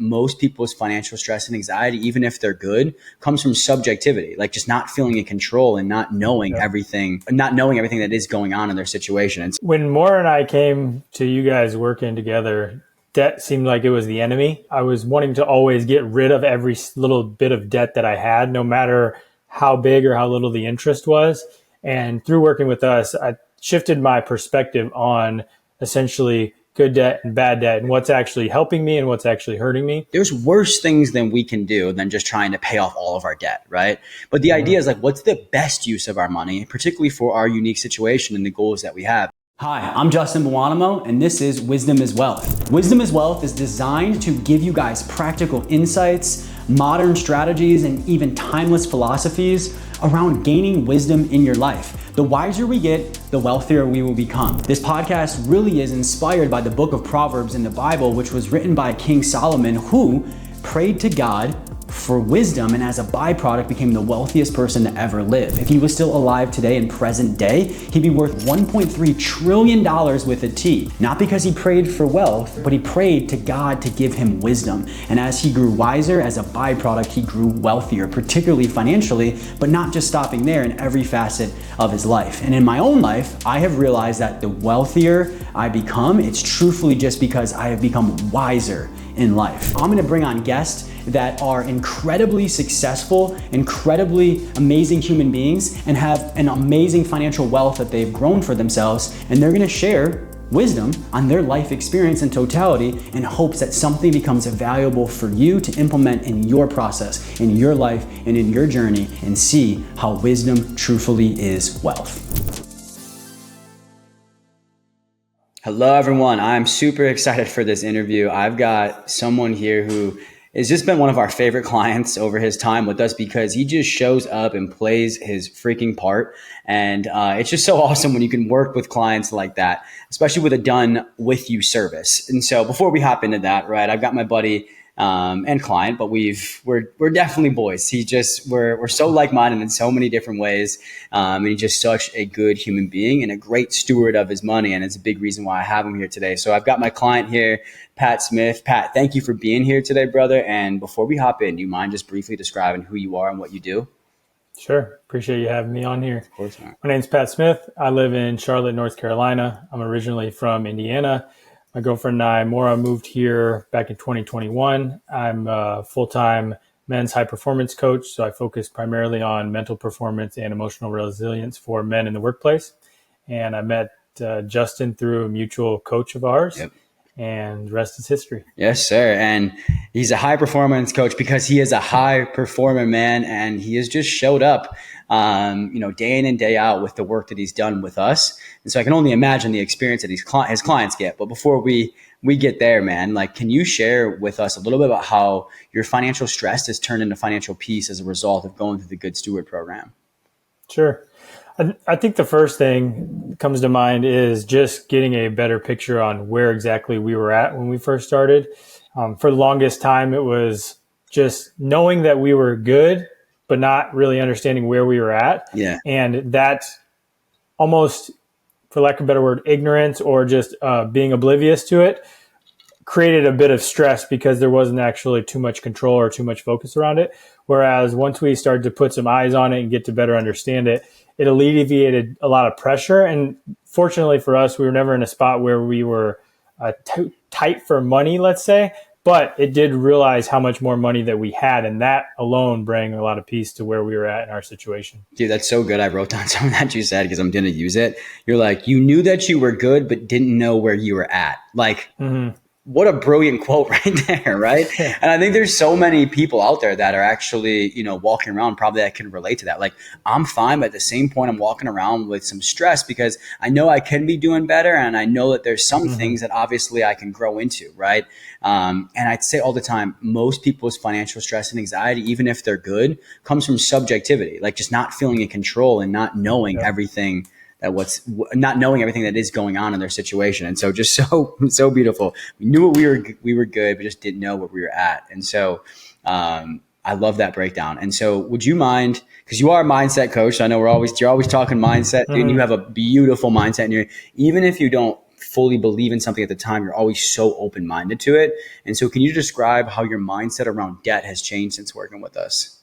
most people's financial stress and anxiety, even if they're good, comes from subjectivity, like just not feeling in control and not knowing everything that is going on in their situation. And when Maura and I came to you guys working together, debt seemed like it was the enemy. I was wanting to always get rid of every little bit of debt that I had, no matter how big or how little the interest was. And through working with us, I shifted my perspective on essentially good debt and bad debt and what's actually helping me and what's actually hurting me. There's worse things than we can do than just trying to pay off all of our debt, right? But the idea is like, what's the best use of our money, particularly for our unique situation and the goals that we have? Hi, I'm Justin Buonamo, and this is Wisdom is Wealth. Wisdom is Wealth is designed to give you guys practical insights, modern strategies, and even timeless philosophies around gaining wisdom in your life. The wiser we get, the wealthier we will become. This podcast really is inspired by the book of Proverbs in the Bible, which was written by King Solomon, who prayed to God for wisdom and as a byproduct became the wealthiest person to ever live. If he was still alive today in present day, he'd be worth $1.3 trillion with a T. Not because he prayed for wealth, but he prayed to God to give him wisdom. And as he grew wiser, as a byproduct, he grew wealthier, particularly financially, but not just stopping there, in every facet of his life. And in my own life, I have realized that the wealthier I become, it's truthfully just because I have become wiser in life. I'm gonna bring on guests that are incredibly successful, incredibly amazing human beings, and have an amazing financial wealth that they've grown for themselves. And they're gonna share wisdom on their life experience in totality in hopes that something becomes valuable for you to implement in your process, in your life, and in your journey, and see how wisdom truthfully is wealth. Hello, everyone. I'm super excited for this interview. I've got someone here who has just been one of our favorite clients over his time with us because he just shows up and plays his freaking part. And it's just so awesome when you can work with clients like that, especially with a done with you service. And so before we hop into that, right, I've got my buddy and client, but we're definitely boys. We're so like-minded in so many different ways. And he's just such a good human being and a great steward of his money. And it's a big reason why I have him here today. So I've got my client here, Pat Smith. Pat, thank you for being here today, brother. And before we hop in, do you mind just briefly describing who you are and what you do? Sure. Appreciate you having me on here. Of course, man. My name's Pat Smith. I live in Charlotte, North Carolina. I'm originally from Indiana. My girlfriend and I, Maura, moved here back in 2021. I'm a full-time men's high performance coach. So I focus primarily on mental performance and emotional resilience for men in the workplace. And I met Justin through a mutual coach of ours. Yep. And the rest is history. Yes, sir. And he's a high performance coach because he is a high performer, man. And he has just showed up, day in and day out with the work that he's done with us. And so I can only imagine the experience that his clients get. But before we get there, man, like, can you share with us a little bit about how your financial stress has turned into financial peace as a result of going through the Good Steward program? Sure. I think the first thing that comes to mind is just getting a better picture on where exactly we were at when we first started. For the longest time, it was just knowing that we were good, but not really understanding where we were at. Yeah. And that almost, for lack of a better word, ignorance or just being oblivious to it created a bit of stress because there wasn't actually too much control or too much focus around it. Whereas once we started to put some eyes on it and get to better understand it, it alleviated a lot of pressure. And fortunately for us, we were never in a spot where we were tight for money, let's say, but it did realize how much more money that we had. And that alone brought a lot of peace to where we were at in our situation. Dude, that's so good. I wrote down some of that you said because I'm going to use it. You're like, you knew that you were good, but didn't know where you were at. Like, what a brilliant quote right there, right? And I think there's so many people out there that are actually, walking around probably that can relate to that. Like, I'm fine, but at the same point, I'm walking around with some stress because I know I can be doing better. And I know that there's some things that obviously I can grow into, right? And I'd say all the time, most people's financial stress and anxiety, even if they're good, comes from subjectivity, like just not feeling in control and not knowing everything not knowing everything that is going on in their situation. And so just so beautiful. We knew we were good, but just didn't know where we were at. And so I love that breakdown. And so would you mind, because you are a mindset coach, so I know you're always talking mindset, dude, and you have a beautiful mindset in your, even if you don't fully believe in something at the time, you're always so open-minded to it. And so can you describe how your mindset around debt has changed since working with us?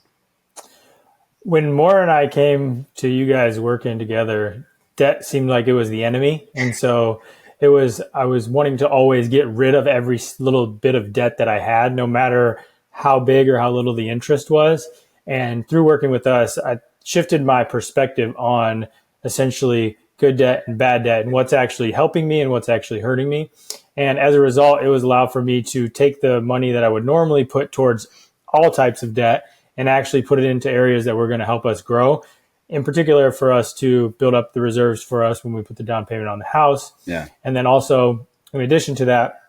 When Maura and I came to you guys working together, debt seemed like it was the enemy. And so I was wanting to always get rid of every little bit of debt that I had, no matter how big or how little the interest was. And through working with us, I shifted my perspective on essentially good debt and bad debt and what's actually helping me and what's actually hurting me. And as a result, it was allowed for me to take the money that I would normally put towards all types of debt and actually put it into areas that were going to help us grow. In particular, for us to build up the reserves for us when we put the down payment on the house. Yeah. And then also, in addition to that,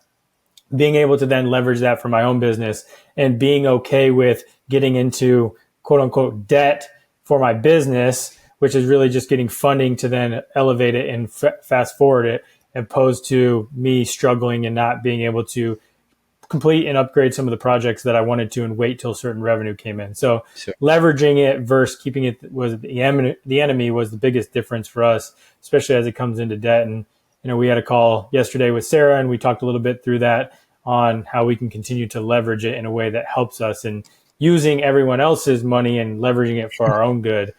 being able to then leverage that for my own business and being okay with getting into quote unquote debt for my business, which is really just getting funding to then elevate it and fast forward it, opposed to me struggling and not being able to complete and upgrade some of the projects that I wanted to and wait till certain revenue came in. So Sure. leveraging it versus keeping it was the enemy was the biggest difference for us, especially as it comes into debt. And, we had a call yesterday with Sarah and we talked a little bit through that on how we can continue to leverage it in a way that helps us in using everyone else's money and leveraging it for our own good.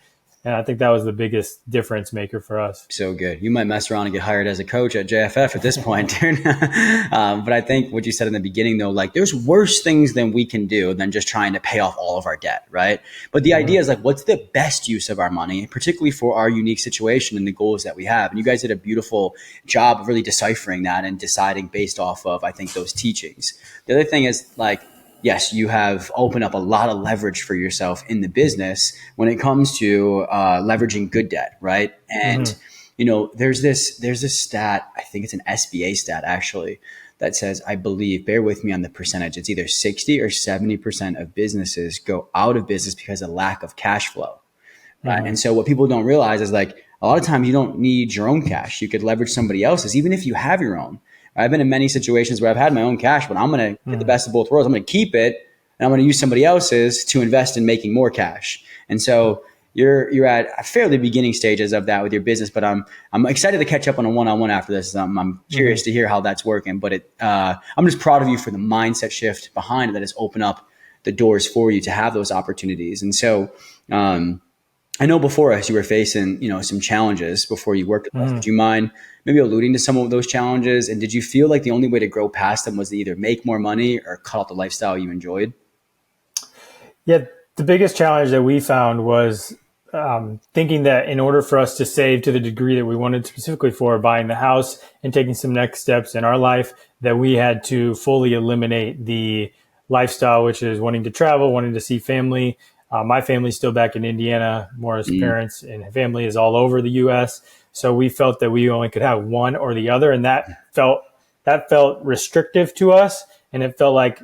And I think that was the biggest difference maker for us. So good. You might mess around and get hired as a coach at JFF at this point, dude. But I think what you said in the beginning, though, like there's worse things than we can do than just trying to pay off all of our debt, right? But the idea is like, what's the best use of our money, particularly for our unique situation and the goals that we have? And you guys did a beautiful job of really deciphering that and deciding based off of, I think, those teachings. The other thing is like, yes, you have opened up a lot of leverage for yourself in the business when it comes to leveraging good debt, right? And there's this stat, I think it's an SBA stat actually, that says, I believe, bear with me on the percentage, it's either 60 or 70% of businesses go out of business because of lack of cash flow, right? And so what people don't realize is like a lot of times you don't need your own cash. You could leverage somebody else's, even if you have your own. I've been in many situations where I've had my own cash, but I'm going to get the best of both worlds. I'm going to keep it and I'm going to use somebody else's to invest in making more cash. And so you're at a fairly beginning stages of that with your business, but I'm excited to catch up on a one-on-one after this. I'm curious to hear how that's working, but I'm just proud of you for the mindset shift behind it that has opened up the doors for you to have those opportunities. And so, I know before us, you were facing, some challenges before you worked with us. Would you mind maybe alluding to some of those challenges? And did you feel like the only way to grow past them was to either make more money or cut out the lifestyle you enjoyed? Yeah, the biggest challenge that we found was thinking that in order for us to save to the degree that we wanted, specifically for buying the house and taking some next steps in our life, that we had to fully eliminate the lifestyle, which is wanting to travel, wanting to see family. My family's still back in Indiana. Maura's parents and family is all over the U.S. So we felt that we only could have one or the other, and that felt restrictive to us, and it felt like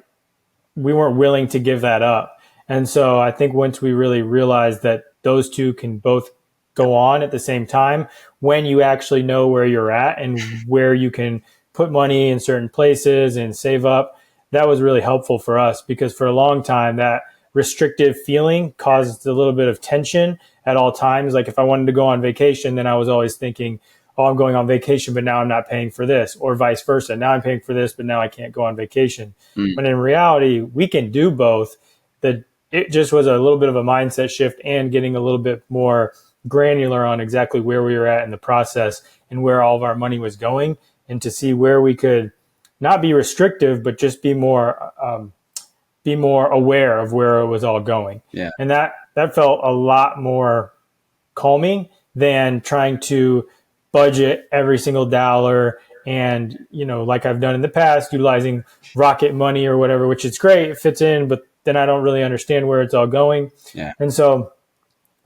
we weren't willing to give that up. And so I think once we really realized that those two can both go on at the same time, when you actually know where you're at and where you can put money in certain places and save up, that was really helpful for us, because for a long time that restrictive feeling caused a little bit of tension at all times. Like if I wanted to go on vacation, then I was always thinking, oh, I'm going on vacation, but now I'm not paying for this, or vice versa. Now I'm paying for this, but now I can't go on vacation. But in reality, we can do both. It just was a little bit of a mindset shift and getting a little bit more granular on exactly where we were at in the process and where all of our money was going, and to see where we could not be restrictive, but just be more aware of where it was all going. Yeah. And that felt a lot more calming than trying to budget every single dollar and, like I've done in the past, utilizing rocket money or whatever, which is great, it fits in, but then I don't really understand where it's all going. Yeah. And so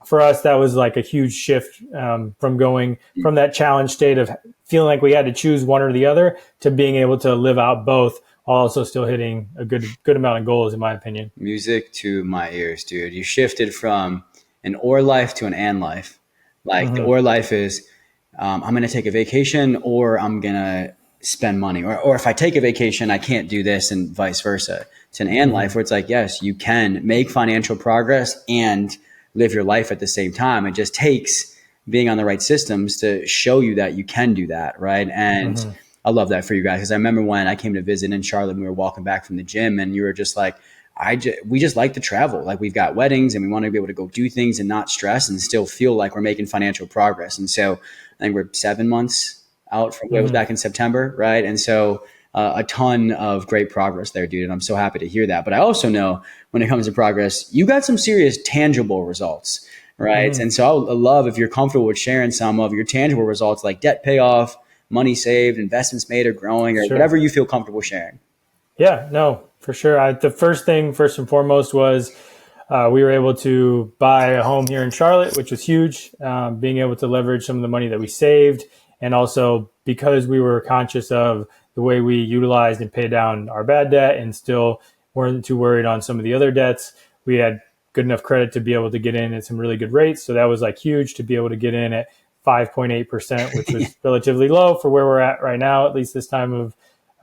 for us, that was like a huge shift from going from that challenge state of feeling like we had to choose one or the other to being able to live out both, while also still hitting a good amount of goals, in my opinion. Music to my ears, dude. You shifted from an or life to an and life. Like the or life is, I'm going to take a vacation or I'm going to spend money. Or if I take a vacation, I can't do this, and vice versa. It's an and life where it's like, yes, you can make financial progress and live your life at the same time. It just takes being on the right systems to show you that you can do that, right? And I love that for you guys. Because I remember when I came to visit in Charlotte, and we were walking back from the gym, and you were just like, we just like to travel. Like, we've got weddings and we want to be able to go do things and not stress and still feel like we're making financial progress. And so I think we're 7 months out from, it was back in September, right? And so a ton of great progress there, dude. And I'm so happy to hear that. But I also know when it comes to progress, you got some serious tangible results, right? And so I love if you're comfortable with sharing some of your tangible results, like debt payoff, money saved, investments made or growing, or whatever you feel comfortable sharing. Yeah, no, for sure. The first and foremost, was we were able to buy a home here in Charlotte, which was huge. Being able to leverage some of the money that we saved, and also because we were conscious of the way we utilized and paid down our bad debt and still weren't too worried on some of the other debts, we had good enough credit to be able to get in at some really good rates. So that was like huge to be able to get in at 5.8%, which was relatively low for where we're at right now, at least this time of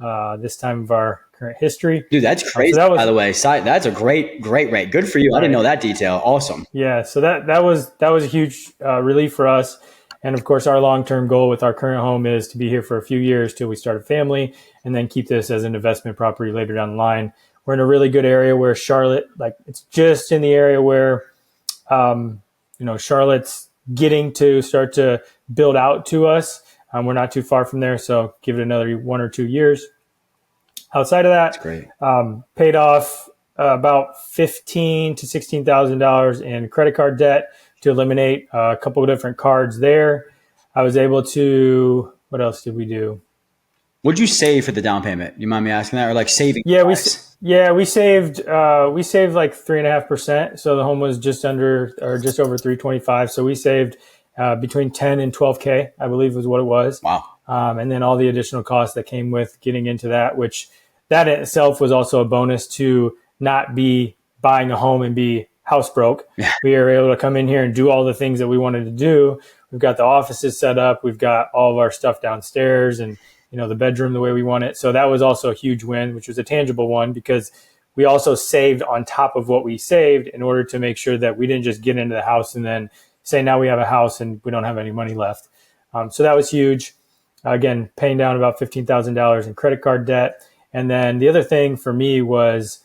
our current history. Dude, that's crazy. By the way, that's a great rate. Good for you. Right. I didn't know that detail. Awesome. Yeah. So that was a huge relief for us. And of course, our long-term goal with our current home is to be here for a few years till we start a family, and then keep this as an investment property later down the line. We're in a really good area where Charlotte, like, it's just in the area where, Charlotte's getting to start to build out to us. We're not too far from there, so give it another 1 or 2 years. Outside of that, that's great. Paid off about $15,000 to $16,000 in credit card debt to eliminate a couple of different cards there. I was able to. What else did we do? What'd you save for the down payment? You mind me asking that, or like saving? Yeah, we saved like 3.5%. So the home was just over 325. So we saved between 10 and 12K, I believe was what it was. Wow. And then all the additional costs that came with getting into that, which that in itself was also a bonus to not be buying a home and be house broke. Yeah. We were able to come in here and do all the things that we wanted to do. We've got the offices set up. We've got all of our stuff downstairs and, the bedroom the way we want it. So that was also a huge win, which was a tangible one, because we also saved on top of what we saved in order to make sure that we didn't just get into the house and then say, now we have a house and we don't have any money left. So that was huge. Again, paying down about $15,000 in credit card debt. And then the other thing for me was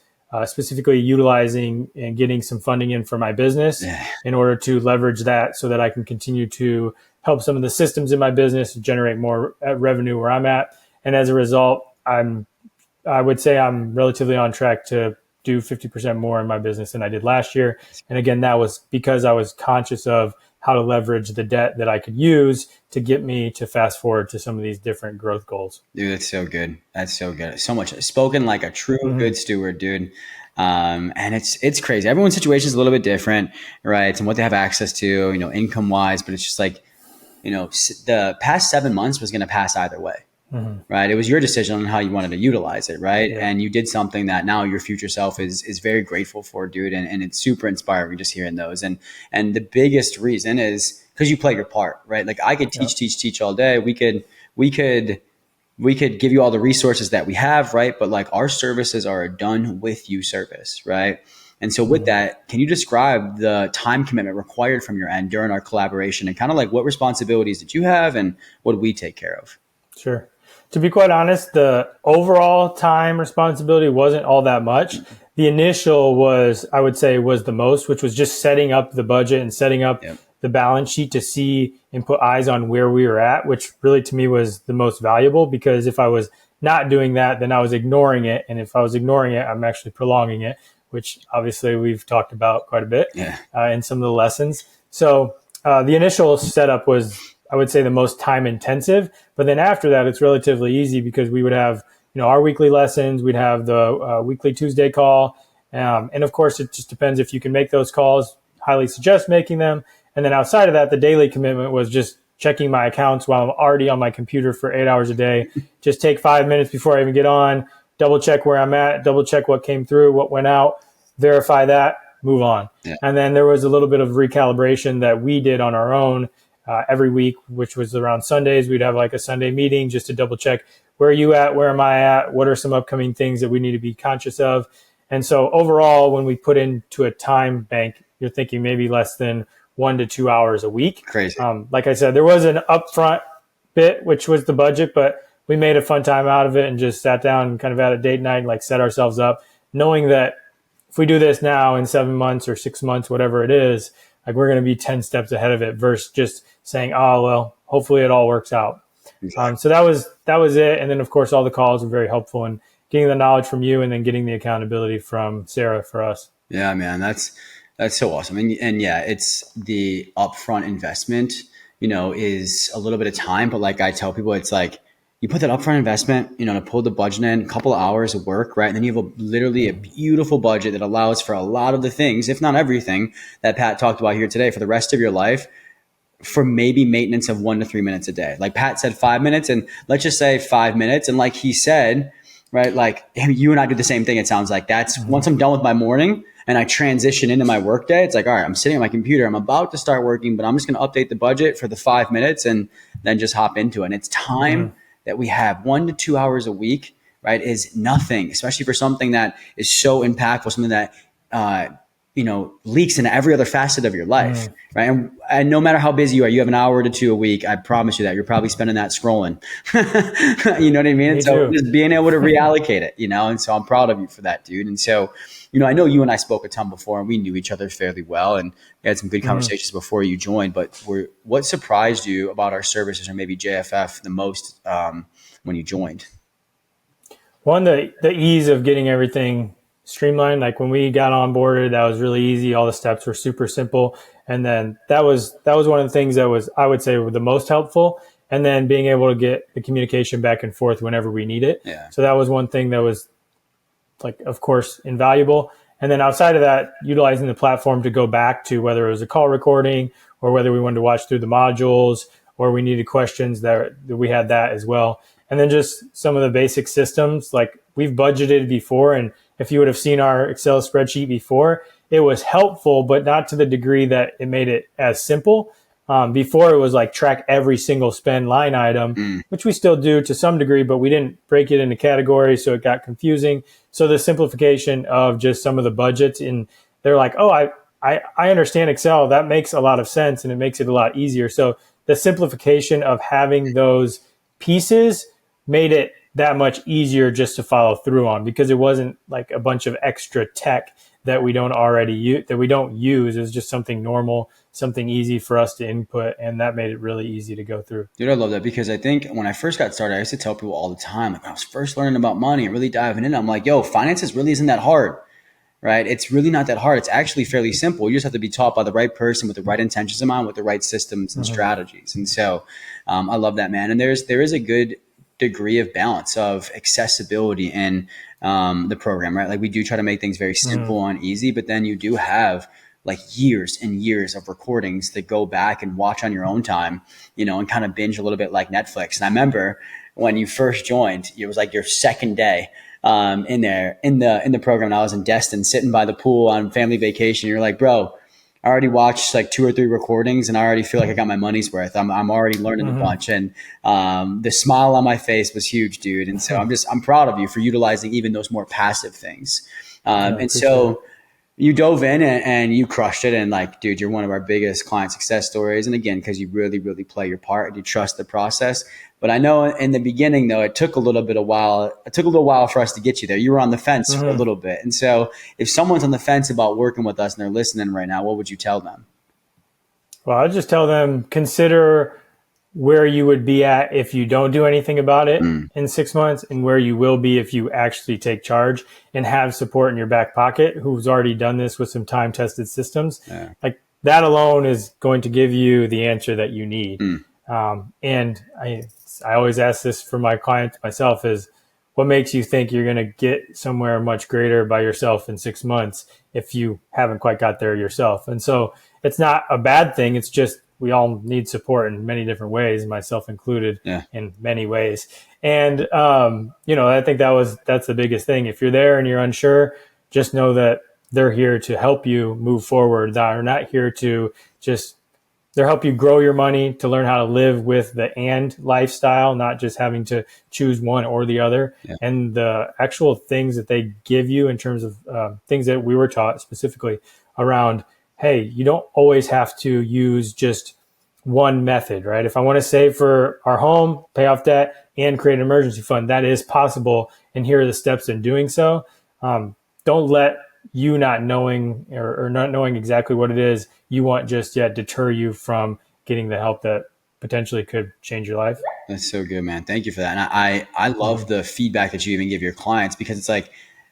specifically utilizing and getting some funding in for my business in order to leverage that so that I can continue to help some of the systems in my business generate more revenue where I'm at. And as a result, I would say I'm relatively on track to do 50% more in my business than I did last year. And again, that was because I was conscious of how to leverage the debt that I could use to get me to fast forward to some of these different growth goals. Dude, that's so good. That's so good. So much spoken like a true good steward, dude. And it's crazy. Everyone's situation is a little bit different, right? And what they have access to, income wise, but it's just like, the past 7 months was going to pass either way. Right. It was your decision on how you wanted to utilize it. Right. Yeah. And you did something that now your future self is very grateful for, dude. And it's super inspiring just hearing those. And the biggest reason is because you play your part, right? Like, I could teach all day. We could give you all the resources that we have. Right. But like, our services are a done with you service. Right. And so with that, can you describe the time commitment required from your end during our collaboration, and kind of like what responsibilities did you have and what did we take care of? Sure. To be quite honest, the overall time responsibility wasn't all that much. The initial I would say, was the most, which was just setting up the budget and setting up the balance sheet to see and put eyes on where we were at, which really to me was the most valuable, because if I was not doing that, then I was ignoring it. And if I was ignoring it, I'm actually prolonging it, which obviously we've talked about quite a bit in some of the lessons. So the initial setup was, I would say, the most time intensive, but then after that, it's relatively easy because we would have, our weekly lessons, we'd have the weekly Tuesday call. And of course, it just depends if you can make those calls. Highly suggest making them. And then outside of that, the daily commitment was just checking my accounts while I'm already on my computer for 8 hours a day. Just take 5 minutes before I even get on, double check where I'm at, double check what came through, what went out, verify that, move on. Yeah. And then there was a little bit of recalibration that we did on our own every week, which was around Sundays. We'd have like a Sunday meeting just to double check, where are you at? Where am I at? What are some upcoming things that we need to be conscious of? And so overall, when we put into a time bank, you're thinking maybe less than 1 to 2 hours a week. Crazy. Like I said, there was an upfront bit, which was the budget, but we made a fun time out of it and just sat down and kind of had a date night and like set ourselves up, knowing that if we do this now in 7 months or 6 months, whatever it is, like we're going to be 10 steps ahead of it versus just saying, oh, well, hopefully it all works out. Exactly. So that was it. And then of course, all the calls were very helpful in getting the knowledge from you and then getting the accountability from Sarah for us. Yeah, man, that's so awesome. And yeah, it's the upfront investment, is a little bit of time, but like I tell people, it's like you put that upfront investment, to pull the budget in, a couple of hours of work, right? And then you have literally a beautiful budget that allows for a lot of the things, if not everything, that Pat talked about here today for the rest of your life, for maybe maintenance of 1 to 3 minutes a day. Like Pat said, 5 minutes, and let's just say 5 minutes. And like he said, right, like you and I do the same thing. It sounds like that's once I'm done with my morning and I transition into my work day, it's like, all right, I'm sitting at my computer. I'm about to start working, but I'm just going to update the budget for the 5 minutes and then just hop into it. And it's time that we have 1 to 2 hours a week, right, is nothing, especially for something that is so impactful, something that, leaks into every other facet of your life, right? And no matter how busy you are, you have an hour to 2 a week. I promise you that you're probably spending that scrolling. You know what I mean? Me So too. just being able to reallocate it, and so I'm proud of you for that, dude. And so, I know you and I spoke a ton before and we knew each other fairly well and we had some good conversations before you joined, but what surprised you about our services or maybe JFF the most when you joined? One, the ease of getting everything streamlined. Like when we got onboarded, that was really easy. All the steps were super simple. And then that was one of the things that was, I would say, the most helpful. And then being able to get the communication back and forth whenever we need it. Yeah. So that was one thing that was, like, of course, invaluable. And then outside of that, utilizing the platform to go back to whether it was a call recording or whether we wanted to watch through the modules or we needed questions, that we had that as well. And then just some of the basic systems, like we've budgeted before. And if you would have seen our Excel spreadsheet before, it was helpful, but not to the degree that it made it as simple. Before it was like track every single spend line item, which we still do to some degree, but we didn't break it into categories, so it got confusing. So the simplification of just some of the budgets, and they're like, oh, I understand Excel. That makes a lot of sense, and it makes it a lot easier. So the simplification of having those pieces made it that much easier just to follow through on, because it wasn't like a bunch of extra tech that we don't already use, that we don't use. It was just something normal, something easy for us to input, and that made it really easy to go through. Dude, I love that, because I think when I first got started, I used to tell people all the time, like when I was first learning about money and really diving in, I'm like, yo, finances really isn't that hard, right? It's really not that hard. It's actually fairly simple. You just have to be taught by the right person with the right intentions in mind, with the right systems and strategies. And so I love that, man. And there is a good degree of balance of accessibility in the program, right? Like we do try to make things very simple and easy, but then you do have like years and years of recordings that go back and watch on your own time, and kind of binge a little bit like Netflix. And I remember when you first joined, it was like your second day in the program. And I was in Destin sitting by the pool on family vacation. You're like, bro, I already watched like 2 or 3 recordings and I already feel like I got my money's worth. I'm already learning a bunch. And the smile on my face was huge, dude. And so I'm proud of you for utilizing even those more passive things. And so you dove in and you crushed it. And like, dude, you're one of our biggest client success stories. And again, because you really, really play your part and you trust the process. But I know in the beginning, though, it took a little while for us to get you there. You were on the fence for a little bit. And so if someone's on the fence about working with us and they're listening right now, what would you tell them? Well, I'd just tell them, consider where you would be at if you don't do anything about it in 6 months, and where you will be if you actually take charge and have support in your back pocket who's already done this with some time-tested systems. Yeah. Like that alone is going to give you the answer that you need. And I always ask this for my clients myself, is what makes you think you're going to get somewhere much greater by yourself in 6 months if you haven't quite got there yourself? And so it's not a bad thing. It's just, we all need support in many different ways, myself included, in many ways. And, I think that's the biggest thing. If you're there and you're unsure, just know that they're here to help you move forward. They're not here to they'll help you grow your money, to learn how to live with the and lifestyle, not just having to choose one or the other. Yeah. And the actual things that they give you in terms of things that we were taught specifically around, hey, you don't always have to use just one method, right? If I want to save for our home, pay off debt, and create an emergency fund, that is possible. And here are the steps in doing so. Don't let you not knowing or not knowing exactly what it is you want just yet deter you from getting the help that potentially could change your life. That's so good, man. Thank you for that. And I love the feedback that you even give your clients, because it's like,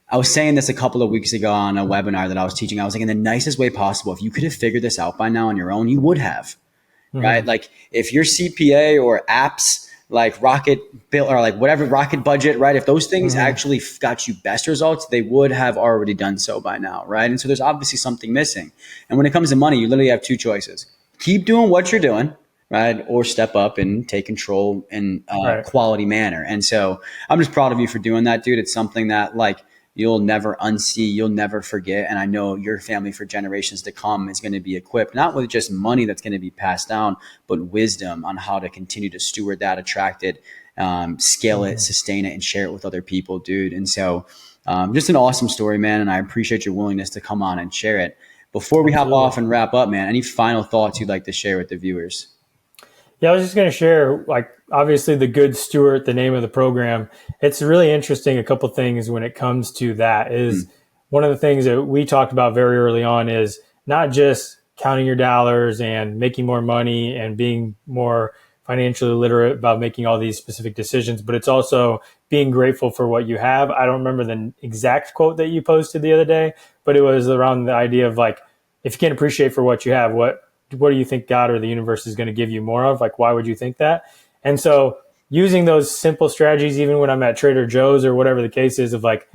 I was saying this a couple of weeks ago on a webinar that I was teaching. I was like, in the nicest way possible, if you could have figured this out by now on your own, you would have, right? Like if your CPA or apps like Rocket Bill or like whatever, Rocket Budget, right? If those things actually got you best results, they would have already done so by now, right? And so there's obviously something missing. And when it comes to money, you literally have two choices. Keep doing what you're doing, right? Or step up and take control in a quality manner. And so I'm just proud of you for doing that, dude. It's something that like you'll never unsee, you'll never forget. And I know your family for generations to come is going to be equipped, not with just money that's going to be passed down, but wisdom on how to continue to steward that, attract it, scale it, sustain it, and share it with other people, dude. And so just an awesome story, man. And I appreciate your willingness to come on and share it. Before we hop off and wrap up, man, any final thoughts you'd like to share with the viewers? Yeah, I was just going to share, like, obviously the Good Steward, the name of the program. It's really interesting. A couple things when it comes to that is one of the things that we talked about very early on is not just counting your dollars and making more money and being more financially literate about making all these specific decisions, but it's also being grateful for what you have. I don't remember the exact quote that you posted the other day, but it was around the idea of like, if you can't appreciate for what you have, what do you think God or the universe is going to give you more of? Like, why would you think that? And so using those simple strategies, even when I'm at Trader Joe's or whatever the case is, of like,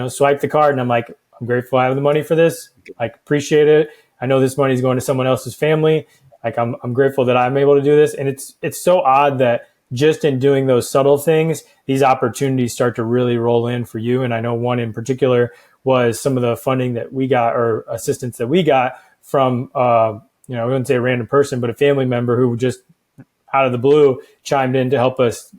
swipe the card and I'm like, I'm grateful I have the money for this. Like, appreciate it. I know this money is going to someone else's family. Like, I'm grateful that I'm able to do this. And it's so odd that just in doing those subtle things, these opportunities start to really roll in for you. And I know one in particular was some of the funding that we got or assistance that we got from, I wouldn't say a random person, but a family member who just out of the blue chimed in to help us,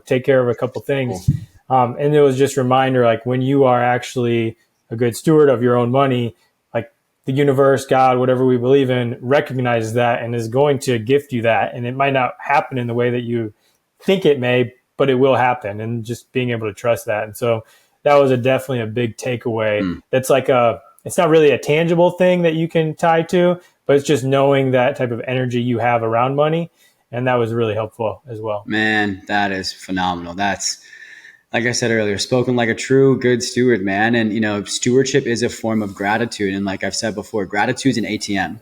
take care of a couple things. And it was just a reminder, like when you are actually a good steward of your own money, like the universe, God, whatever we believe in, recognizes that and is going to gift you that. And it might not happen in the way that you think it may, but it will happen. And just being able to trust that. And so that was definitely a big takeaway. That's like it's not really a tangible thing that you can tie to, but it's just knowing that type of energy you have around money. And that was really helpful as well. Man, that is phenomenal. That's, like I said earlier, spoken like a true good steward, man. And, stewardship is a form of gratitude. And like I've said before, gratitude is an ATM.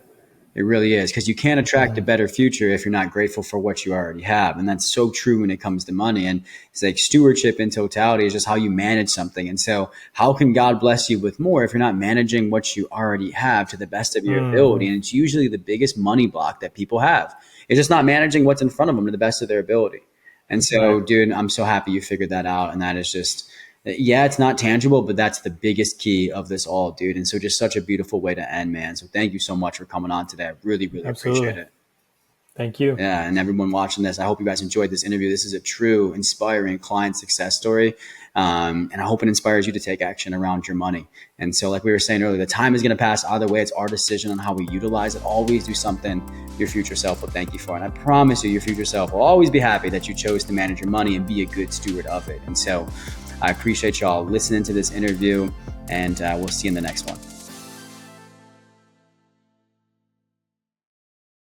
It really is, because you can't attract a better future if you're not grateful for what you already have. And that's so true when it comes to money. And it's like stewardship in totality is just how you manage something. And so how can God bless you with more if you're not managing what you already have to the best of your ability? And it's usually the biggest money block that people have. It's just not managing what's in front of them to the best of their ability. And so, dude, I'm so happy you figured that out. And that is just, yeah, it's not tangible, but that's the biggest key of this all, dude. And so just such a beautiful way to end, man. So thank you so much for coming on today. I really, really appreciate it. Thank you. Yeah. And everyone watching this, I hope you guys enjoyed this interview. This is a true inspiring client success story. And I hope it inspires you to take action around your money. And so like we were saying earlier, the time is going to pass either way. It's our decision on how we utilize it. Always do something your future self will thank you for. And I promise you, your future self will always be happy that you chose to manage your money and be a good steward of it. And so I appreciate y'all listening to this interview, and we'll see you in the next one.